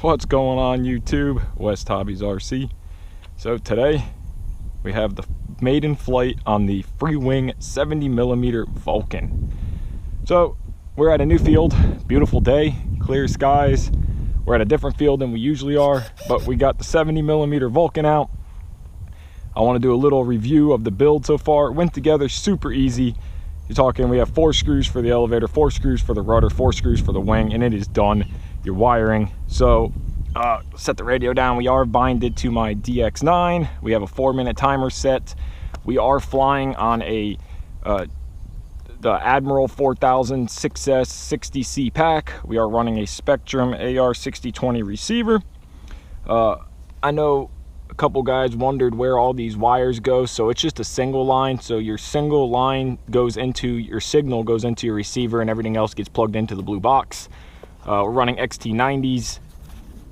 What's going on YouTube? West Hobbies RC. So today we have the maiden flight on the Freewing 70mm Vulcan. So we're at a new field, beautiful day, clear skies. We're at a different field than we usually are, but we got the 70mm Vulcan out. I want to do a little review of the build so far. It went together super easy. You're talking, we have 4 screws for the elevator, 4 screws for the rudder, 4 screws for the wing, and it is done. Your wiring. So set the radio down. We are binded to my DX9. We have a 4-minute timer set. We are flying on a the Admiral 4000 6S 60C pack. We are running a Spectrum AR6020 receiver. I know a couple guys wondered where all these wires go, so it's just a single line. So your single line goes into your signal, goes into your receiver, and everything else gets plugged into the blue box. We're running XT90s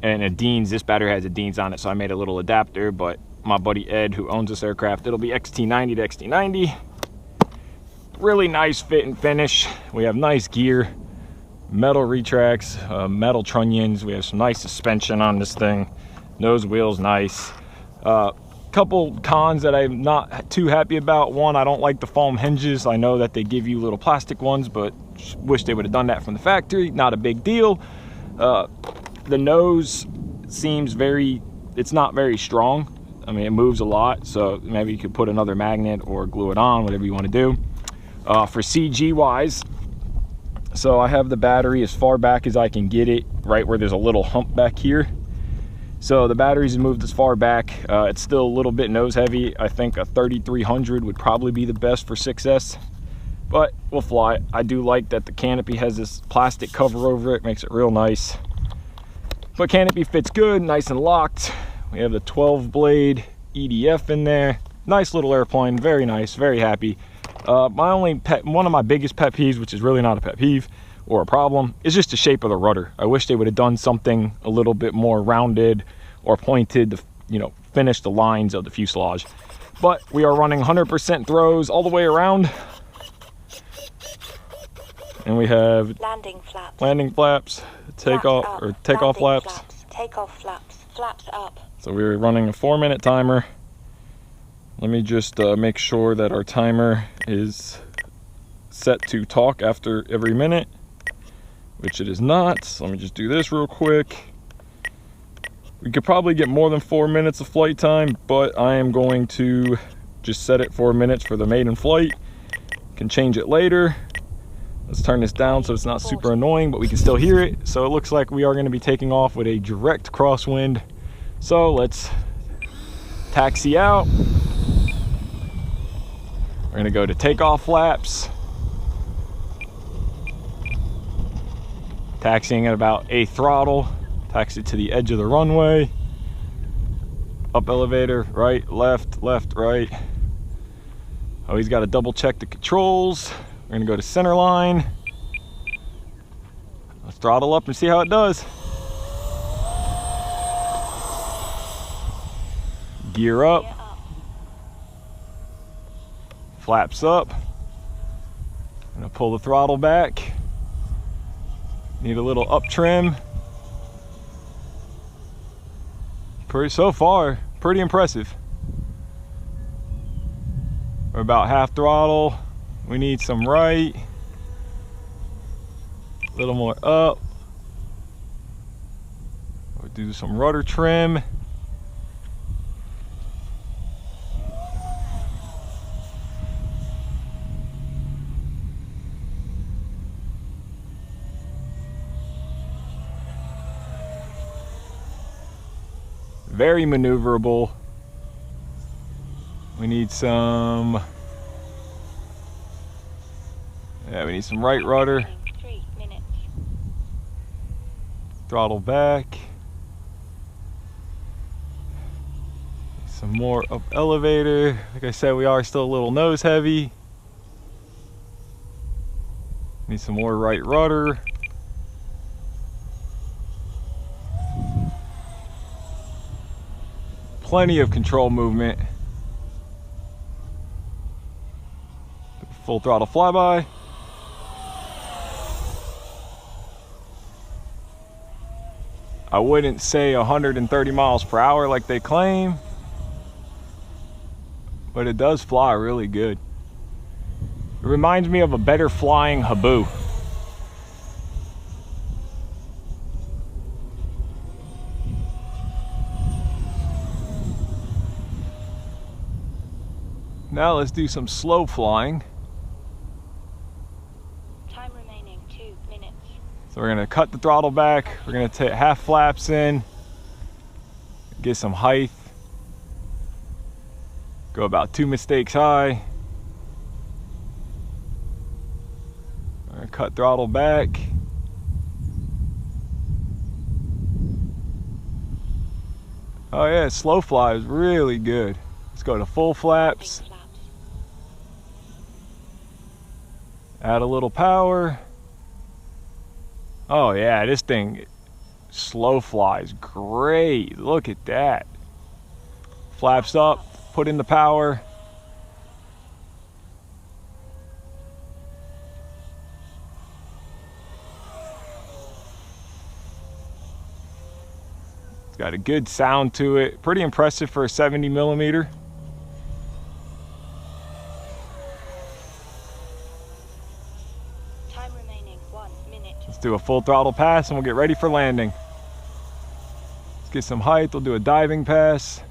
and a Deans. This battery has a Deans on it, so I made a little adapter, but my buddy Ed, who owns this aircraft, it'll be XT90 to XT90. Really nice fit and finish. We have nice gear, metal retracts, metal trunnions. We have some nice suspension on this thing. Nose wheels, nice. Couple cons that I'm not too happy about. One, I don't like the foam hinges. I know that they give you little plastic ones, but wish they would have done that from the factory. Not a big deal. The nose seems it's not very strong. I mean, it moves a lot, so maybe you could put another magnet or glue it on, whatever you want to do. For CG wise, so I have the battery as far back as I can get it, right where there's a little hump back here. So the battery's moved as far back. It's still a little bit nose heavy. I think a 3300 would probably be the best for 6S, but we'll fly it. I do like that the canopy has this plastic cover over it, makes it real nice. But canopy fits good, nice and locked. We have the 12 blade EDF in there. Nice little airplane, very nice, very happy. One of my biggest pet peeves, which is really not a pet peeve or a problem, is just the shape of the rudder. I wish they would have done something a little bit more rounded or pointed to, you know, finish the lines of the fuselage. But we are running 100% throws all the way around. And we have landing flaps, takeoff flaps, flaps up. So we're running a 4-minute timer. Let me just make sure that our timer is set to talk after every minute, which it is not. So let me just do this real quick. We could probably get more than 4 minutes of flight time, but I am going to just set it 4 minutes for the maiden flight. Can change it later. Let's turn this down so it's not super annoying, but we can still hear it. So it looks like we are going to be taking off with a direct crosswind. So let's taxi out. We're going to go to takeoff flaps. Taxiing at about a throttle. Taxi to the edge of the runway. Up elevator, right, left, right. Oh, he's got to double check the controls. We're gonna go to center line. Let's throttle up and see how it does. Gear up. Flaps up. I'm gonna pull the throttle back. Need a little up trim. So far, pretty impressive. We're about half throttle. We need some right, a little more up. We'll do some rudder trim. Very maneuverable. We need some. Yeah, we need some right rudder. 3 minutes. Throttle back. Some more up elevator. Like I said, we are still a little nose heavy. Need some more right rudder. Plenty of control movement. Full throttle flyby. I wouldn't say 130 miles per hour like they claim, but it does fly really good. It reminds me of a better flying Habu. Now let's do some slow flying. Time remaining 2 minutes. So we're gonna cut the throttle back. We're gonna take half flaps in, get some height. Go about 2 mistakes high. We're gonna cut throttle back. Oh yeah, slow fly is really good. Let's go to full flaps. Add a little power. Oh yeah, this thing slow flies great. Look at that. Flaps up, put in the power. It's got a good sound to it. Pretty impressive for a 70 millimeter. Let's do a full throttle pass and we'll get ready for landing. Let's get some height. We'll do a diving pass.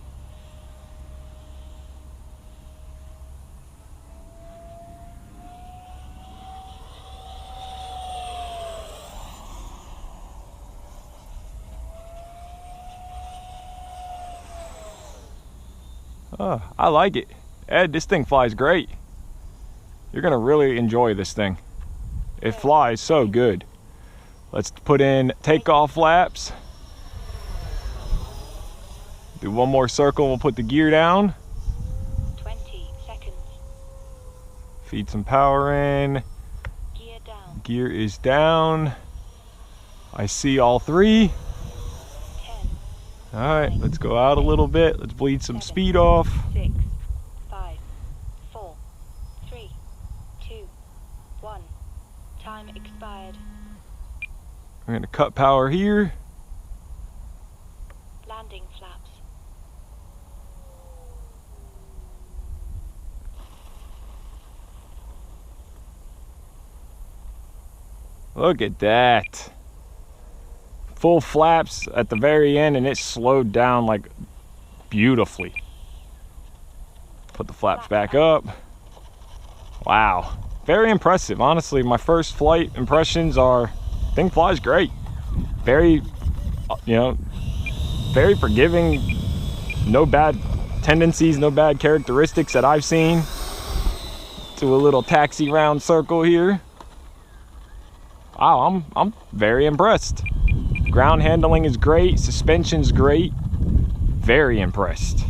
Oh, I like it. Ed, this thing flies great. You're gonna really enjoy this thing. It flies so good. Let's put in takeoff flaps. Do one more circle and we'll put the gear down. 20 seconds. Feed some power in. Gear down. Gear is down. I see all three. 10. All right, let's go out a little bit. Let's bleed some speed off. 6, 5, 4, 3, 2, 1. Time expired. We're gonna cut power here. Landing flaps. Look at that. Full flaps at the very end and it slowed down like beautifully. Put the flaps back up. Wow, very impressive. Honestly, my first flight impressions are, thing flies great. Very, very forgiving. No bad tendencies, no bad characteristics that I've seen. Do a little taxi round circle here. Wow, I'm very impressed. Ground handling is great, suspension's great. Very impressed.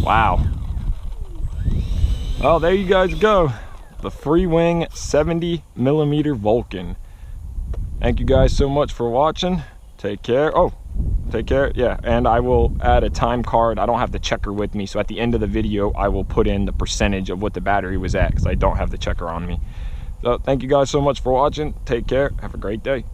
Wow. Oh, there you guys go. The Freewing 70 millimeter Vulcan. Thank you guys so much for watching. Take care. Oh, take care. Yeah, and I will add a time card. I don't have the checker with me, so at the end of the video, I will put in the percentage of what the battery was at because I don't have the checker on me. So thank you guys so much for watching. Take care. Have a great day.